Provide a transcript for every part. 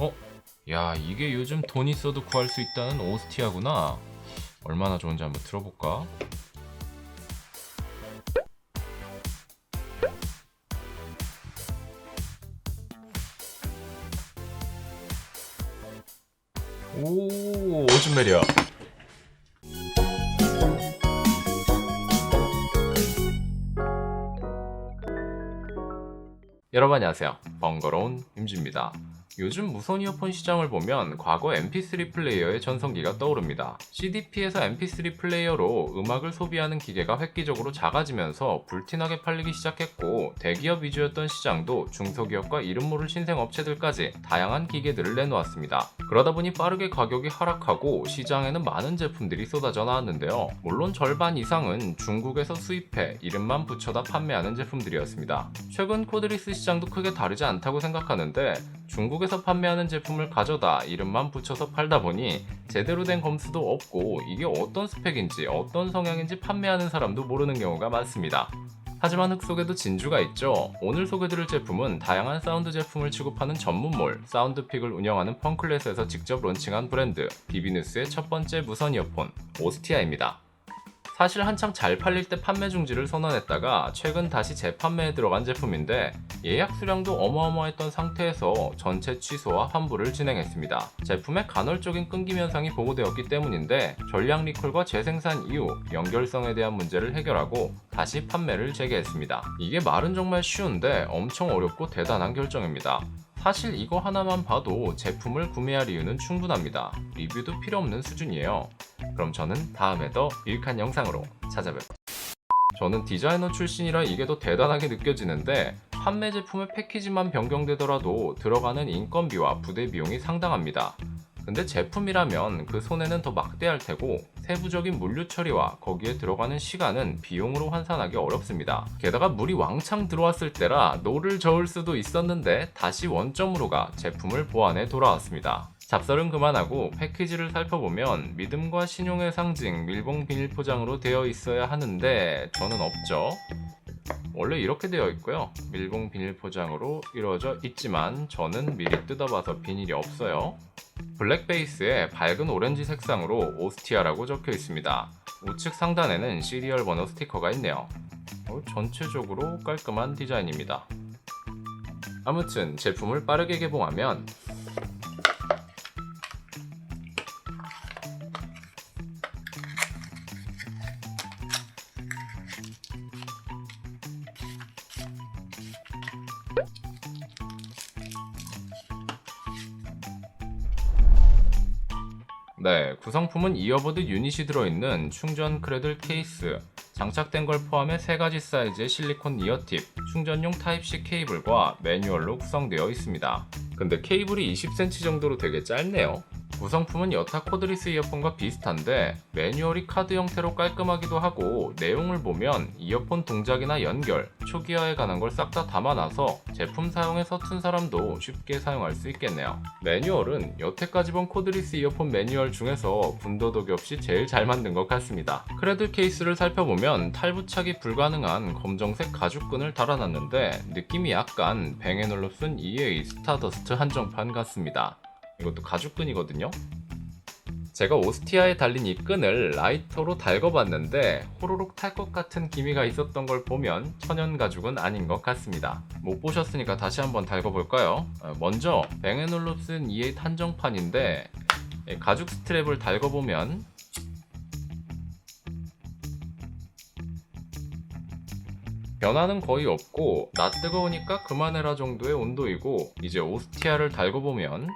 어? 야, 이게 요즘 돈 있어도 구할 수 있다는 오스티아구나. 얼마나 좋은지 한번 들어볼까? 오, 오줌 매력. 여러분 안녕하세요. 번거로운 임지입니다. 요즘 무선 이어폰 시장을 보면 과거 MP3 플레이어의 전성기가 떠오릅니다. CDP에서 MP3 플레이어로 음악을 소비하는 기계가 획기적으로 작아지면서 불티나게 팔리기 시작했고, 대기업 위주였던 시장도 중소기업과 이름 모를 신생업체들까지 다양한 기계들을 내놓았습니다. 그러다 보니 빠르게 가격이 하락하고 시장에는 많은 제품들이 쏟아져 나왔는데요. 물론 절반 이상은 중국에서 수입해 이름만 붙여다 판매하는 제품들이었습니다. 최근 코드리스 시장도 크게 다르지 않다고 생각하는데, 중국에서 판매하는 제품을 가져다 이름만 붙여서 팔다 보니 제대로 된 검수도 없고 이게 어떤 스펙인지 어떤 성향인지 판매하는 사람도 모르는 경우가 많습니다. 하지만 흙 속에도 진주가 있죠. 오늘 소개드릴 제품은 다양한 사운드 제품을 취급하는 전문몰 사운드픽을 운영하는 펑클렛에서 직접 론칭한 브랜드 비비누스의 첫 번째 무선 이어폰 오스티아입니다. 사실 한창 잘 팔릴 때 판매 중지를 선언했다가 최근 다시 재판매에 들어간 제품인데, 예약 수량도 어마어마했던 상태에서 전체 취소와 환불을 진행했습니다. 제품의 간헐적인 끊김 현상이 보고되었기 때문인데, 전량 리콜과 재생산 이후 연결성에 대한 문제를 해결하고 다시 판매를 재개했습니다. 이게 말은 정말 쉬운데 엄청 어렵고 대단한 결정입니다. 사실 이거 하나만 봐도 제품을 구매할 이유는 충분합니다. 리뷰도 필요 없는 수준이에요. 그럼 저는 다음에 더 유익한 영상으로 찾아뵙겠습니다. 저는 디자이너 출신이라 이게 더 대단하게 느껴지는데, 판매 제품의 패키지만 변경되더라도 들어가는 인건비와 부대 비용이 상당합니다. 근데 제품이라면 그 손해는 더 막대할 테고, 세부적인 물류 처리와 거기에 들어가는 시간은 비용으로 환산하기 어렵습니다. 게다가 물이 왕창 들어왔을 때라 노를 저을 수도 있었는데 다시 원점으로 가 제품을 보완해 돌아왔습니다. 잡설은 그만하고 패키지를 살펴보면 믿음과 신용의 상징 밀봉 비닐 포장으로 되어 있어야 하는데 저는 없죠. 원래 이렇게 되어 있고요. 밀봉 비닐 포장으로 이루어져 있지만 저는 미리 뜯어봐서 비닐이 없어요. 블랙 베이스에 밝은 오렌지 색상으로 오스티아라고 적혀 있습니다. 우측 상단에는 시리얼 번호 스티커가 있네요. 전체적으로 깔끔한 디자인입니다. 아무튼 제품을 빠르게 개봉하면 구성품은 이어버드 유닛이 들어있는 충전 크래들 케이스, 장착된 걸 포함해 3가지 사이즈의 실리콘 이어팁, 충전용 타입C 케이블과 매뉴얼로 구성되어 있습니다. 근데 케이블이 20cm 정도로 되게 짧네요. 구성품은 여타 코드리스 이어폰과 비슷한데 매뉴얼이 카드 형태로 깔끔하기도 하고, 내용을 보면 이어폰 동작이나 연결, 초기화에 관한 걸 싹 다 담아놔서 제품 사용에 서툰 사람도 쉽게 사용할 수 있겠네요. 매뉴얼은 여태까지 본 코드리스 이어폰 매뉴얼 중에서 군더더기 없이 제일 잘 만든 것 같습니다. 크래들 케이스를 살펴보면 탈부착이 불가능한 검정색 가죽끈을 달아놨는데 느낌이 약간 뱅앤올uf슨 EA 스타더스트 한정판 같습니다. 이것도 가죽끈이거든요. 제가 오스티아에 달린 이 끈을 라이터로 달궈봤는데 호로록 탈 것 같은 기미가 있었던 걸 보면 천연 가죽은 아닌 것 같습니다. 못 보셨으니까 다시 한번 달궈볼까요? 먼저 뱅앤올uf슨 E8 한정판인데 가죽 스트랩을 달궈보면 변화는 거의 없고 나 뜨거우니까 그만해라 정도의 온도이고, 이제 오스티아를 달궈보면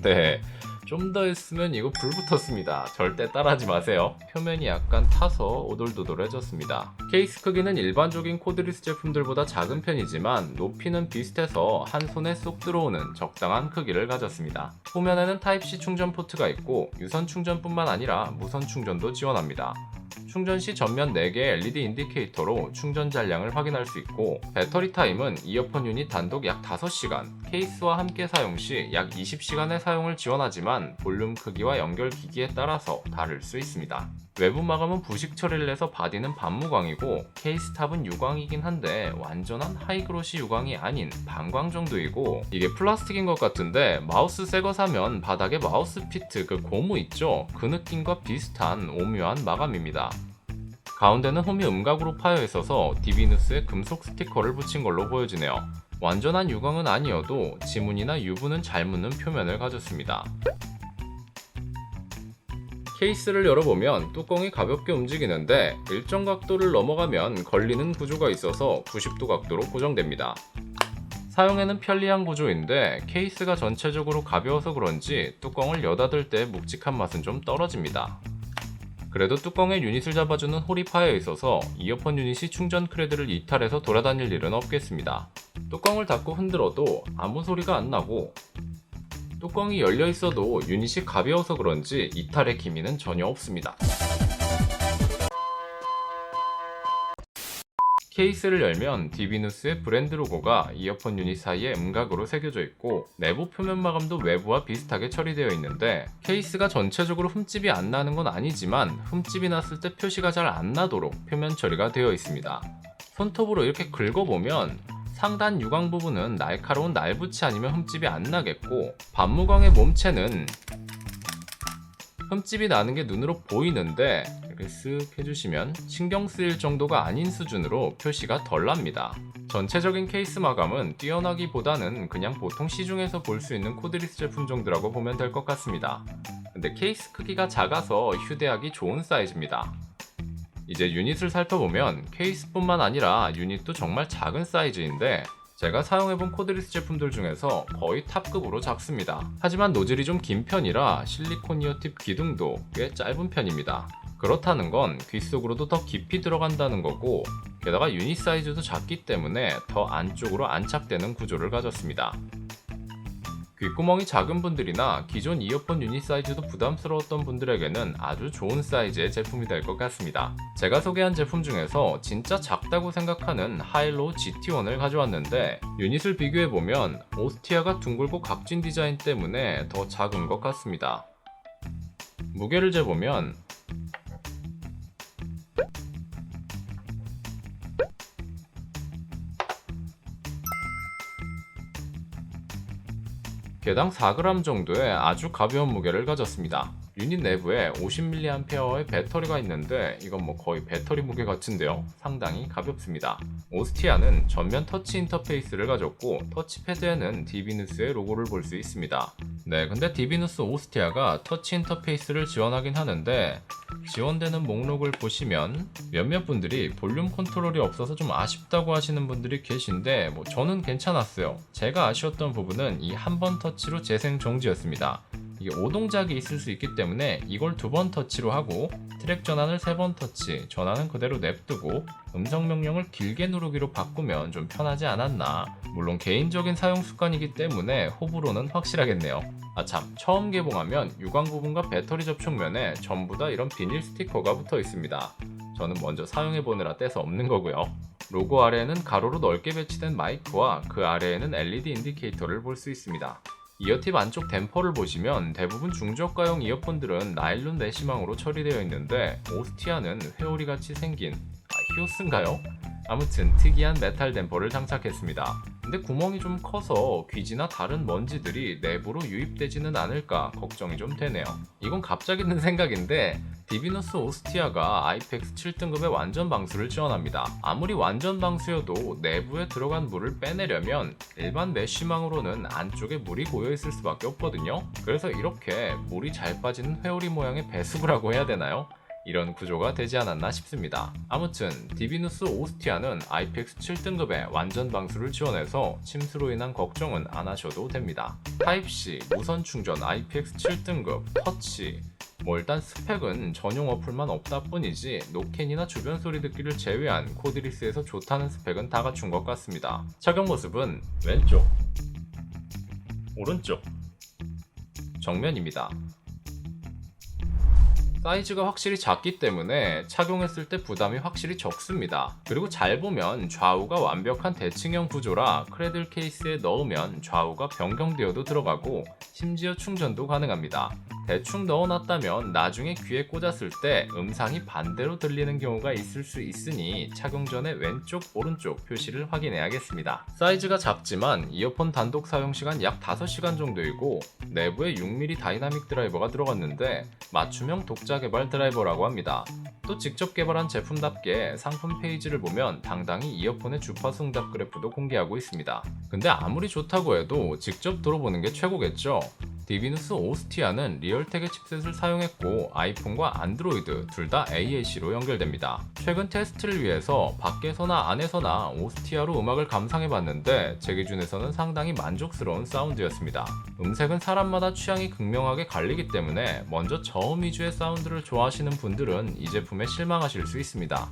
네. 좀 더 했으면 이거 불 붙었습니다. 절대 따라하지 마세요. 표면이 약간 타서 오돌도돌해졌습니다. 케이스 크기는 일반적인 코드리스 제품들보다 작은 편이지만 높이는 비슷해서 한 손에 쏙 들어오는 적당한 크기를 가졌습니다. 후면에는 타입C 충전 포트가 있고 유선 충전뿐만 아니라 무선 충전도 지원합니다. 충전 시 전면 4개의 LED 인디케이터로 충전 잔량을 확인할 수 있고, 배터리 타임은 이어폰 유닛 단독 약 5시간, 케이스와 함께 사용 시 약 20시간의 사용을 지원하지만 볼륨 크기와 연결 기기에 따라서 다를 수 있습니다. 외부 마감은 부식 처리를 해서 바디는 반무광이고 케이스 탑은 유광이긴 한데 완전한 하이그로시 유광이 아닌 반광 정도이고, 이게 플라스틱인 것 같은데 마우스 새거 사면 바닥에 마우스 피트 그 고무 있죠? 그 느낌과 비슷한 오묘한 마감입니다. 가운데는 홈이 음각으로 파여 있어서 디비누스에 금속 스티커를 붙인 걸로 보여지네요. 완전한 유광은 아니어도 지문이나 유분은 잘 묻는 표면을 가졌습니다. 케이스를 열어보면 뚜껑이 가볍게 움직이는데 일정 각도를 넘어가면 걸리는 구조가 있어서 90도 각도로 고정됩니다. 사용에는 편리한 구조인데 케이스가 전체적으로 가벼워서 그런지 뚜껑을 여닫을 때 묵직한 맛은 좀 떨어집니다. 그래도 뚜껑에 유닛을 잡아주는 홀이 파여 있어서 이어폰 유닛이 충전 크레드를 이탈해서 돌아다닐 일은 없겠습니다. 뚜껑을 닫고 흔들어도 아무 소리가 안 나고, 뚜껑이 열려 있어도 유닛이 가벼워서 그런지 이탈의 기미는 전혀 없습니다. 케이스를 열면 디비누스의 브랜드 로고가 이어폰 유닛 사이에 음각으로 새겨져 있고, 내부 표면 마감도 외부와 비슷하게 처리되어 있는데 케이스가 전체적으로 흠집이 안 나는 건 아니지만 흠집이 났을 때 표시가 잘 안 나도록 표면 처리가 되어 있습니다. 손톱으로 이렇게 긁어보면 상단 유광 부분은 날카로운 날붙이 아니면 흠집이 안 나겠고, 반무광의 몸체는 흠집이 나는 게 눈으로 보이는데 이렇게 쓱 해주시면 신경 쓰일 정도가 아닌 수준으로 표시가 덜 납니다. 전체적인 케이스 마감은 뛰어나기보다는 그냥 보통 시중에서 볼 수 있는 코드리스 제품 정도라고 보면 될 것 같습니다. 근데 케이스 크기가 작아서 휴대하기 좋은 사이즈입니다. 이제 유닛을 살펴보면 케이스뿐만 아니라 유닛도 정말 작은 사이즈인데 제가 사용해본 코드리스 제품들 중에서 거의 탑급으로 작습니다. 하지만 노즐이 좀 긴 편이라 실리콘 이어팁 기둥도 꽤 짧은 편입니다. 그렇다는 건 귀 속으로도 더 깊이 들어간다는 거고, 게다가 유닛 사이즈도 작기 때문에 더 안쪽으로 안착되는 구조를 가졌습니다. 귓구멍이 작은 분들이나 기존 이어폰 유닛 사이즈도 부담스러웠던 분들에게는 아주 좋은 사이즈의 제품이 될 것 같습니다. 제가 소개한 제품 중에서 진짜 작다고 생각하는 하일로우 GT1을 가져왔는데 유닛을 비교해보면 오스티아가 둥글고 각진 디자인 때문에 더 작은 것 같습니다. 무게를 재보면 개당 4g 정도의 아주 가벼운 무게를 가졌습니다. 유닛 내부에 50mAh의 배터리가 있는데 이건 뭐 거의 배터리 무게 같은데요. 상당히 가볍습니다. 오스티아는 전면 터치 인터페이스를 가졌고 터치패드에는 디비누스의 로고를 볼 수 있습니다. 네, 근데 디비누스 오스티아가 터치 인터페이스를 지원하긴 하는데 지원되는 목록을 보시면 몇몇 분들이 볼륨 컨트롤이 없어서 좀 아쉽다고 하시는 분들이 계신데 저는 괜찮았어요. 제가 아쉬웠던 부분은 이 한 번 터치로 재생 정지였습니다. 이게 오동작이 있을 수 있기 때문에 이걸 2번 터치로 하고 트랙 전환을 3번 터치, 전환은 그대로 냅두고 음성 명령을 길게 누르기로 바꾸면 좀 편하지 않았나. 물론 개인적인 사용 습관이기 때문에 호불호는 확실하겠네요. 아참, 처음 개봉하면 유광 부분과 배터리 접촉면에 전부 다 이런 비닐 스티커가 붙어 있습니다. 저는 먼저 사용해보느라 떼서 없는 거고요. 로고 아래에는 가로로 넓게 배치된 마이크와 그 아래에는 LED 인디케이터를 볼 수 있습니다. 이어팁 안쪽 댐퍼를 보시면 대부분 중저가용 이어폰들은 나일론 메쉬망으로 처리되어 있는데 오스티아는 회오리같이 생긴 히오스인가요? 아무튼 특이한 메탈 댐퍼를 장착했습니다. 근데 구멍이 좀 커서 귀지나 다른 먼지들이 내부로 유입되지는 않을까 걱정이 좀 되네요. 이건 갑자기 든 생각인데 디비누스 오스티아가 IPX 7등급의 완전 방수를 지원합니다. 아무리 완전 방수여도 내부에 들어간 물을 빼내려면 일반 메쉬망으로는 안쪽에 물이 고여 있을 수밖에 없거든요. 그래서 이렇게 물이 잘 빠지는 회오리 모양의 배수구라고 해야 되나요? 이런 구조가 되지 않았나 싶습니다. 아무튼 디비누스 오스티아는 IPX 7등급의 완전 방수를 지원해서 침수로 인한 걱정은 안 하셔도 됩니다. 타입C, 무선 충전 IPX 7등급, 터치, 일단 스펙은 전용 어플만 없다 뿐이지 노캔이나 주변 소리 듣기를 제외한 코드리스에서 좋다는 스펙은 다 갖춘 것 같습니다. 착용 모습은 왼쪽, 오른쪽, 정면입니다. 사이즈가 확실히 작기 때문에 착용했을 때 부담이 확실히 적습니다. 그리고 잘 보면 좌우가 완벽한 대칭형 구조라 크래들 케이스에 넣으면 좌우가 변경되어도 들어가고 심지어 충전도 가능합니다. 대충 넣어놨다면 나중에 귀에 꽂았을 때 음상이 반대로 들리는 경우가 있을 수 있으니 착용 전에 왼쪽 오른쪽 표시를 확인해야겠습니다. 사이즈가 작지만 이어폰 단독 사용시간 약 5시간 정도이고 내부에 6mm 다이나믹 드라이버가 들어갔는데 맞춤형 독자 개발 드라이버라고 합니다. 또 직접 개발한 제품답게 상품 페이지를 보면 당당히 이어폰의 주파수 응답 그래프도 공개하고 있습니다. 근데 아무리 좋다고 해도 직접 들어보는 게 최고겠죠? 디비누스 오스티아는 리얼텍의 칩셋을 사용했고 아이폰과 안드로이드 둘 다 AAC로 연결됩니다. 최근 테스트를 위해서 밖에서나 안에서나 오스티아로 음악을 감상해봤는데 제 기준에서는 상당히 만족스러운 사운드였습니다. 음색은 사람마다 취향이 극명하게 갈리기 때문에 먼저 저음 위주의 사운드를 좋아하시는 분들은 이 제품에 실망하실 수 있습니다.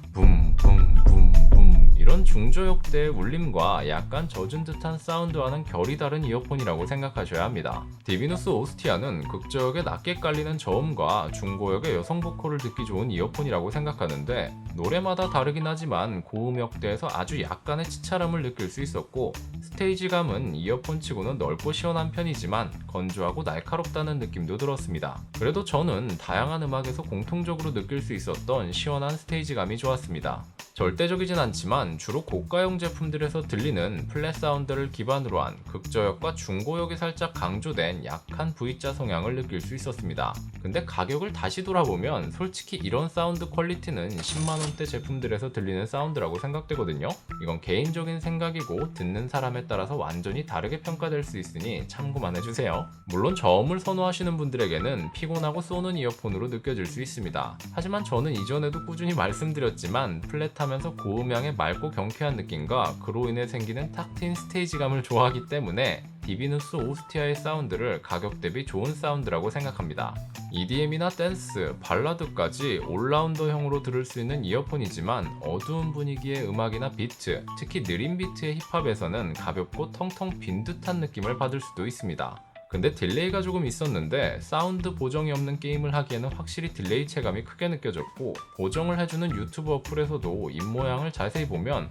이런 중저역대의 울림과 약간 젖은 듯한 사운드와는 결이 다른 이어폰이라고 생각하셔야 합니다. 디비누스 오스티아는 극저역에 낮게 깔리는 저음과 중고역의 여성 보컬을 듣기 좋은 이어폰이라고 생각하는데 노래마다 다르긴 하지만 고음역대에서 아주 약간의 치차름을 느낄 수 있었고 스테이지감은 이어폰치고는 넓고 시원한 편이지만 건조하고 날카롭다는 느낌도 들었습니다. 그래도 저는 다양한 음악에서 공통적으로 느낄 수 있었던 시원한 스테이지감이 좋았습니다. 절대적이진 않지만 주로 고가형 제품들에서 들리는 플랫 사운드를 기반으로 한 극저역과 중고역이 살짝 강조된 약한 V자 성향을 느낄 수 있었습니다. 근데 가격을 다시 돌아보면 솔직히 이런 사운드 퀄리티는 10만원대 제품들에서 들리는 사운드라고 생각되거든요. 이건 개인적인 생각이고 듣는 사람에 따라서 완전히 다르게 평가될 수 있으니 참고만 해주세요. 물론 저음을 선호하시는 분들에게는 피곤하고 쏘는 이어폰으로 느껴질 수 있습니다. 하지만 저는 이전에도 꾸준히 말씀드렸지만 플랫하면서 고음향의 맑고 경쾌한 느낌과 그로 인해 생기는 탁 트인 스테이지감을 좋아하기 때문에 디비누스 오스티아의 사운드를 가격 대비 좋은 사운드라고 생각합니다. EDM이나 댄스, 발라드까지 올라운더형으로 들을 수 있는 이어폰이지만 어두운 분위기의 음악이나 비트, 특히 느린 비트의 힙합에서는 가볍고 텅텅 빈 듯한 느낌을 받을 수도 있습니다. 근데 딜레이가 조금 있었는데 사운드 보정이 없는 게임을 하기에는 확실히 딜레이 체감이 크게 느껴졌고 보정을 해주는 유튜브 어플에서도 입모양을 자세히 보면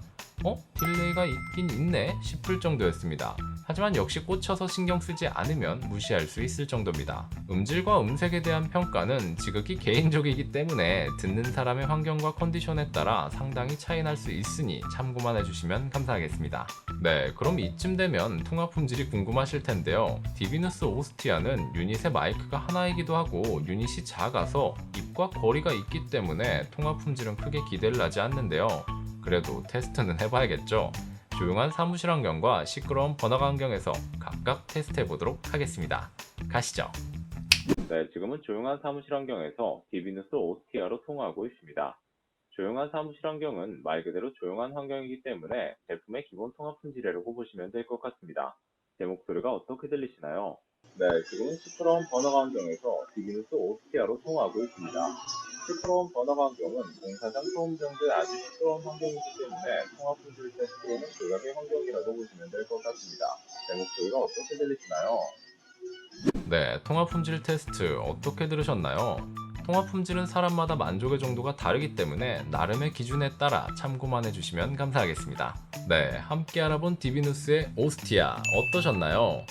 딜레이가 있긴 있네 싶을 정도였습니다. 하지만 역시 꽂혀서 신경 쓰지 않으면 무시할 수 있을 정도입니다. 음질과 음색에 대한 평가는 지극히 개인적이기 때문에 듣는 사람의 환경과 컨디션에 따라 상당히 차이 날 수 있으니 참고만 해주시면 감사하겠습니다. 네, 그럼 이쯤 되면 통화 품질이 궁금하실 텐데요. 디비누스 오스티아는 유닛의 마이크가 하나이기도 하고 유닛이 작아서 입과 거리가 있기 때문에 통화 품질은 크게 기대를 하지 않는데요. 그래도 테스트는 해봐야겠죠. 조용한 사무실 환경과 시끄러운 번화가 환경에서 각각 테스트해보도록 하겠습니다. 가시죠. 네, 지금은 조용한 사무실 환경에서 디비누스 오스티아로 통화하고 있습니다. 조용한 사무실 환경은 말 그대로 조용한 환경이기 때문에 제품의 기본 통화 품질이라고 보시면 될 것 같습니다. 제 목소리가 어떻게 들리시나요? 네, 지금은 시끄러운 번화가 환경에서 디비누스 오스티아로 통화하고 있습니다. 시끄러운 번화가 환경은 공사장 소음 정도의 아주 시끄러운 환경이기 때문에 통화 품질 테스트로는 조각의 환경이라고 보시면 될 것 같습니다. 제 목소리가 어떻게 들리시나요? 네, 통화 품질 테스트 어떻게 들으셨나요? 통화 품질은 사람마다 만족의 정도가 다르기 때문에 나름의 기준에 따라 참고만 해주시면 감사하겠습니다. 네, 함께 알아본 디비누스의 오스티아 어떠셨나요?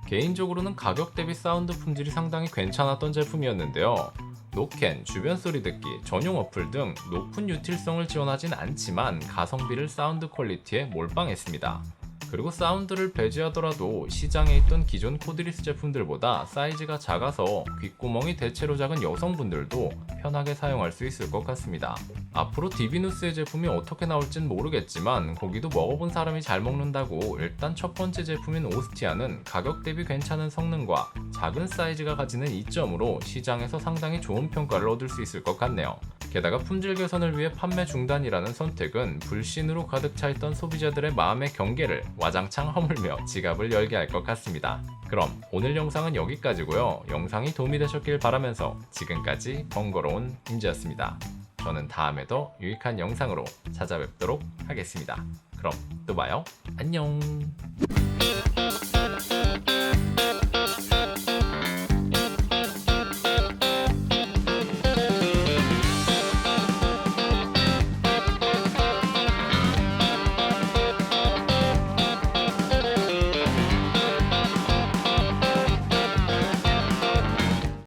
개인적으로는 가격 대비 사운드 품질이 상당히 괜찮았던 제품이었는데요. 노캔, 주변 소리 듣기, 전용 어플 등 높은 유틸성을 지원하진 않지만 가성비를 사운드 퀄리티에 몰빵했습니다. 그리고 사운드를 배제하더라도 시장에 있던 기존 코드리스 제품들보다 사이즈가 작아서 귓구멍이 대체로 작은 여성분들도 편하게 사용할 수 있을 것 같습니다. 앞으로 디비누스의 제품이 어떻게 나올진 모르겠지만 고기도 먹어본 사람이 잘 먹는다고 일단 첫 번째 제품인 오스티아는 가격 대비 괜찮은 성능과 작은 사이즈가 가지는 이점으로 시장에서 상당히 좋은 평가를 얻을 수 있을 것 같네요. 게다가 품질 개선을 위해 판매 중단이라는 선택은 불신으로 가득 차있던 소비자들의 마음의 경계를 와장창 허물며 지갑을 열게 할 것 같습니다. 그럼 오늘 영상은 여기까지고요. 영상이 도움이 되셨길 바라면서 지금까지 번거로운 임지였습니다. 저는 다음에 더 유익한 영상으로 찾아뵙도록 하겠습니다. 그럼 또 봐요. 안녕.